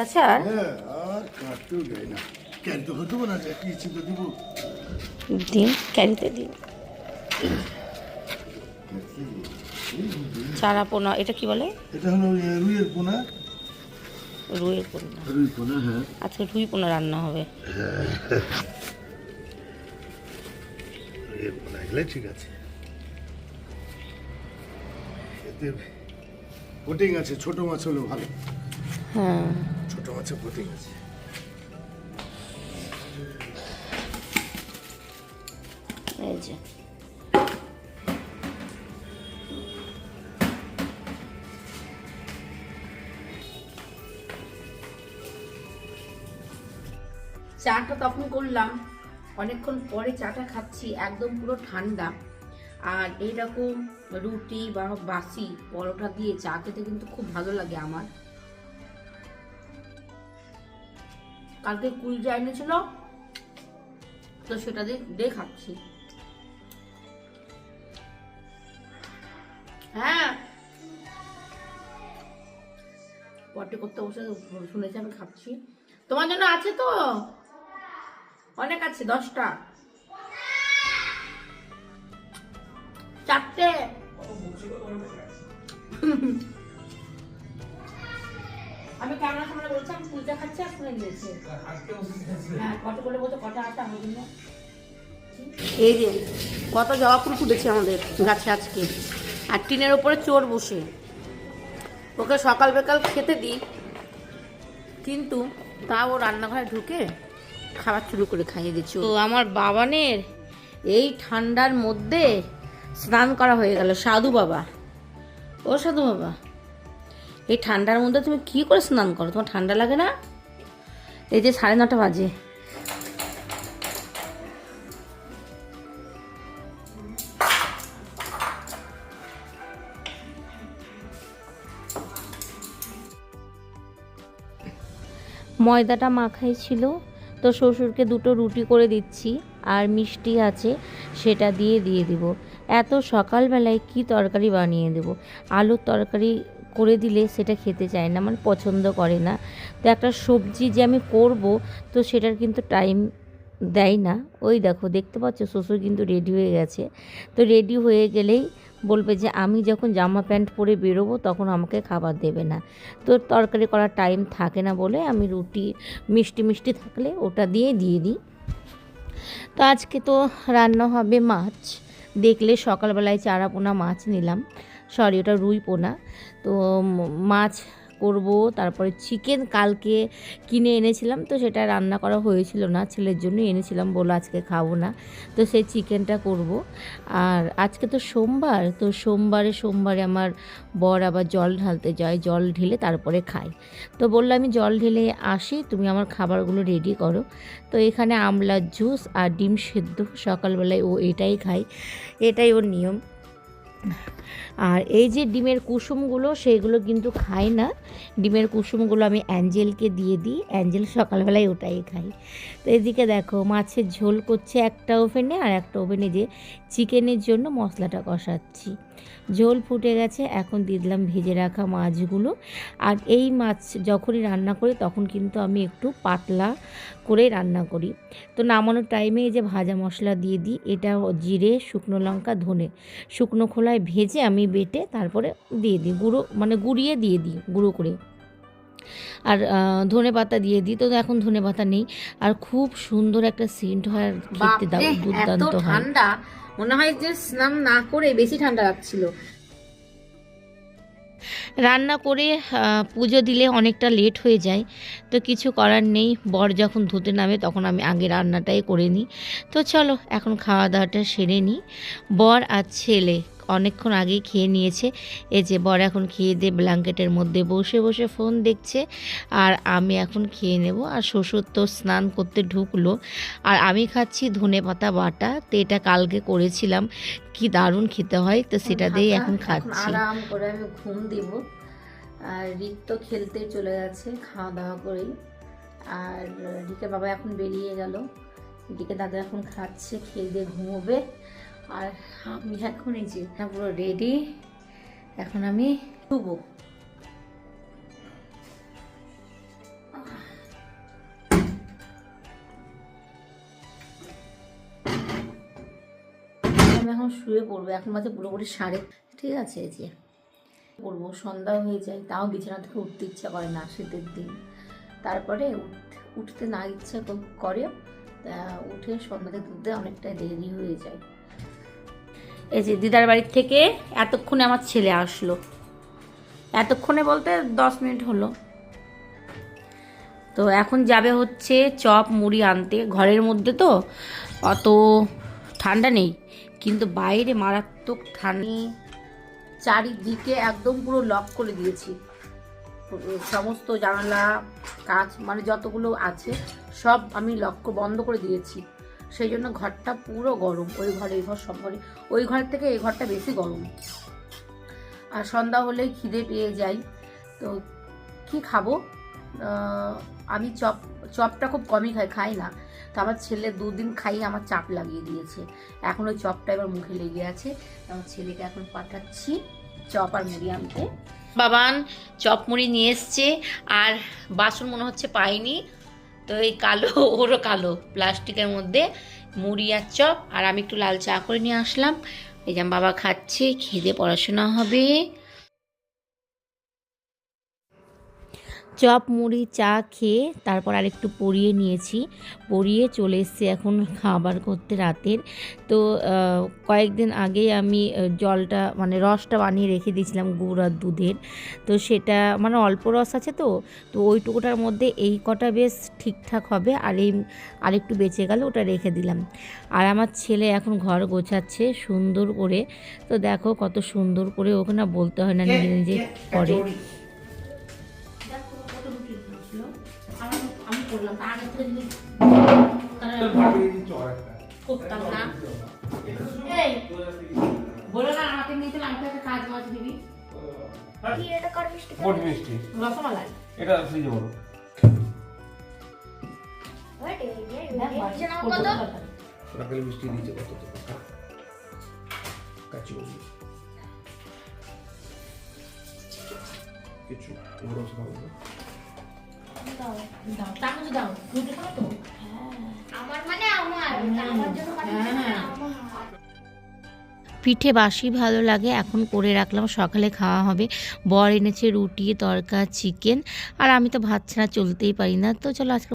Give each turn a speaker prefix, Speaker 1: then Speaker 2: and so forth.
Speaker 1: গেছে আর
Speaker 2: আর কাটতেও দেয় না। ক্যারি তো হতে না, কি ইচ্ছে তো দিব।
Speaker 1: দিন ক্যারিতে দিন। চারা পোনা, এটা কি বলে?
Speaker 2: এটা হলো রুইয়ের পোনা।
Speaker 1: রুইয়ের পোনা।
Speaker 2: রুই পোনা, হ্যাঁ।
Speaker 1: আজকে রুই পোনা রান্না হবে।
Speaker 2: রুইয়ের পোনা এগুলো ঠিক আছে। এতে প্রোটিন আছে, ছোট মাছ হলো ভালো।
Speaker 1: হ্যাঁ,
Speaker 2: ছোট মাছে প্রোটিন আছে।
Speaker 1: এই যে চাটা তখন করলাম, অনেকক্ষণ পরে চাটা খাচ্ছি, একদম পুরো ঠান্ডা। আর এইরকম রুটি বা বাসি পরোটা দিয়ে চা খেতে কিন্তু খুব ভালো লাগে আমার। কালকে কুলচা এনেছিল, তো সেটা দিয়ে খাচ্ছি। হ্যাঁ, পটি করতে বসে শুনেছি আমি খাচ্ছি। তোমার জন্য আছে তো, অনেক আছে, 10টা, 4টে। আমি ক্যামেরার সামনে বলছি আমি কুলচা খাচ্ছি আর শুনে নিয়েছি। হ্যাঁ, কটা করে বলছো, কটা আছে আমার জন্য। এই যে কত জবা ফুল ফুটেছে আমাদের গাছে আজকে, আর টিনের ওপরে চোর বসে। ওকে সকাল বিকাল খেতে দিই, কিন্তু তাও রান্নাঘরে ঢুকে খাবার শুরু করে খাইয়ে দিচ্ছি। তো আমার বাবানের এই ঠান্ডার মধ্যে স্নান করা হয়ে গেল। সাধু বাবা, ও সাধু বাবা, এই ঠান্ডার মধ্যে তুমি কি করে স্নান করো? তোমার ঠান্ডা লাগে না? এই যে 9:30 বাজে, ময়দাটা মাখাই ছিল, তো শ্বশুরকে 2টো রুটি করে দিচ্ছি, আর মিষ্টি আছে সেটা দিয়ে দিব। এত সকালবেলায় কি তরকারি বানিয়ে দেব? আলুর তরকারি করে দিলে সেটা খেতে চায় না, মানে পছন্দ করে না। তো একটা সবজি যে আমি করব, তো সেটার কিন্তু টাইম দেয় না। ওই দেখো, দেখতে পাচ্ছ শ্বশুর কিন্তু রেডি হয়ে গেছে। তো রেডি হয়ে গেলেই বলবে যে আমি যখন জামা প্যান্ট পরে বেরোবো তখন আমাকে খাবার দেবে না। তো তরকারি করার টাইম থাকে না বলে আমি রুটি মিষ্টি থাকলে ওটা দিয়ে দিই। তো আজকে তো রান্না হবে মাছ। দেখলে সকালবেলায় চারা পোনা মাছ নিলাম, সরি ওটা রুই পোনা। তো মাছ করব, তারপরে চিকেন কালকে কিনে এনেছিলাম, তো সেটা রান্না করা হয়েছিল না, ছেলের জন্য এনেছিলাম, বলে আজকে খাবো না, তো সেই চিকেনটা করব। আর আজকে তো সোমবার, তো সোমবারে আমার বর আবার জল ঢালতে যায়, জল ঢেলে তারপরে খায়। তো বললো আমি জল ঢেলে আসি, তুমি আমার খাবারগুলো রেডি করো। তো এখানে আমলার জুস আর ডিম সেদ্ধ, সকালবেলায় ও এটাই খায়, এটাই ওর নিয়ম। আর এই যে ডিমের কুসুমগুলো, সেইগুলো কিন্তু খাই না। ডিমের কুসুমগুলো আমি অ্যাঞ্জেলকে দিয়ে দিই, অ্যাঞ্জেল সকালবেলায় ওটাই খাই। তো এদিকে দেখো মাছের ঝোল করছে একটা ওভেনে, আর একটা ওভেনে যে চিকেনের জন্য মশলাটা কষাচ্ছি। ঝোল ফুটে গেছে, এখন দিয়ে দিলাম ভেজে রাখা মাছগুলো। আর এই মাছ যখনই রান্না করি তখন কিন্তু আমি একটু পাতলা করে রান্না করি। তো নামানোর টাইমে এই যে ভাজা মশলা দিয়ে দিই, এটা জিরে, শুকনো লঙ্কা, ধনে শুকনো খোলায় ভেজে আমি বেটে তারপরে দিয়ে দিই, গুঁড়ো মানে গুঁড়িয়ে দিয়ে দিই গুঁড়ো করে। আর ধনে পাতা দিয়ে দিই। তো এখন ধনে পাতা নেই, আর খুব সুন্দর একটা সেন্ট হয়, আর খেতে দাও দুর্দান্ত হয়। ঠান্ডা মনে হয় যে স্নান না করে বেশি ঠান্ডা লাগছিল। রান্না করে পুজো দিলে অনেকটা লেট হয়ে যায়, তো কিছু করার নেই। বর যখন ধুতে নামে তখন আমি আগে রান্নাটাই করে নিই। তো চলো এখন খাওয়া দাওয়াটা সেরে নিই। বর আর ছেলে অনেকক্ষণ আগেই খেয়ে নিয়েছে। এই যে বর এখন খেয়ে দিয়ে ব্ল্যাঙ্কেটের মধ্যে বসে বসে ফোন দেখছে, আর আমি এখন খেয়ে নেব। আর শ্বশুর তো স্নান করতে ঢুকলো, আর আমি খাচ্ছি ধনেপাতা বাটা। তো এটা কালকে করেছিলাম, কি দারুণ খেতে হয়, তো সেটা দিয়েই এখন খাচ্ছি। আরাম করে আমি ঘুম দিব। আর রিক তো খেলতে চলে গেছে খাওয়া দাওয়া করেই। আর রিকের বাবা এখন বেরিয়ে গেল, রিকের দাদা এখন খাচ্ছে, খেয়ে দিয়ে ঘুমোবে। আর আমি এখন এই যে পুরো রেডি, এখন আমি শুবো। আমি এখন শুয়ে পড়বো, এখন বাজে পুরোপুরি 3:30, ঠিক আছে? এই যে পড়বো, সন্ধ্যা হয়ে যায়, তাও বিছানা থেকে উঠতে ইচ্ছা করে না শীতের দিন। তারপরে উঠতে না ইচ্ছা করে, উঠে সন্ধ্যা দিতে অনেকটা দেরি হয়ে যায়। এই যে দিদার বাড়ির থেকে এতক্ষণে আমার ছেলে আসলো, এতক্ষণে বলতে 10 মিনিট হলো। তো এখন যাবে হচ্ছে চপ মুড়ি আনতে। ঘরের মধ্যে তো অত ঠান্ডা নেই, কিন্তু বাইরে মারাত্মক ঠান্ডা। চারিদিকে একদম পুরো লক করে দিয়েছি, সমস্ত জানালা কাঁচ মানে যতগুলো আছে সব আমি বন্ধ করে দিয়েছি। সেই জন্য ঘরটা পুরো গরম, ওই ঘর এই ঘর সব ঘরে, ওই ঘর থেকে এই ঘরটা বেশি গরম। আর সন্ধ্যা হলেই খিদে পেয়ে যাই, তো কি খাবো? আমি চপটা খুব কমই খাই না, তো আমার ছেলে 2 দিন খাইয়ে আমার চাপ লাগিয়ে দিয়েছে। এখন ওই চপটা এবার মুখে লেগে আছে, আমার ছেলেকে এখন পাঠাচ্ছি চপ আর মুড়ি আনতে। বাবান চপ মুড়ি নিয়ে এসছে, আর বাসন মনে হচ্ছে পাইনি, তো এই কালো ওরও কালো প্লাস্টিকের মধ্যে মুড়ি আর চপ, আর আমি একটু লাল চা করে নিয়ে আসলাম। এই যে বাবা খাচ্ছে, খিদে পড়াশোনা হবে। চপ মুড়ি চা খেয়ে তারপর আর একটু পরিয়ে নিয়েছি, পরিয়ে চলে এসেছি এখন খাবার করতে রাতের। তো কয়েকদিন আগে আমি জলটা মানে রসটা বানিয়ে রেখে দিয়েছিলাম গুড় আর দুধের, তো সেটা মানে অল্প রস আছে, তো ওইটুকুটার মধ্যে এই কটা বেশ ঠিকঠাক হবে, আর আরেকটু বেঁচে গেল, ওটা রেখে দিলাম। আর আমার ছেলে এখন ঘর গোছাচ্ছে সুন্দর করে, তো দেখো কত সুন্দর করে, ওকে না বলতে হয় না, নিজে নিজে করে। আমি করলাম আগে থেকে করতাম না, বলো না আমাকে নিয়ে চলে, আমাকে একটা কাজ মাছ দিবি। রসমালাই
Speaker 3: এটা ফ্রিজে বলো। রাখালি মিষ্টি দিয়েছে কত কাচি বলবি কিছু রস খাবো না।
Speaker 1: পিঠে বাসি ভালো লাগে, এখন করে রাখলাম, সকালে খাওয়া হবে। বর এনেছে রুটি তরকা চিকেন, আর আমি তো ভাত ছাড়া চলতেই পারি না, তো চলো আজকে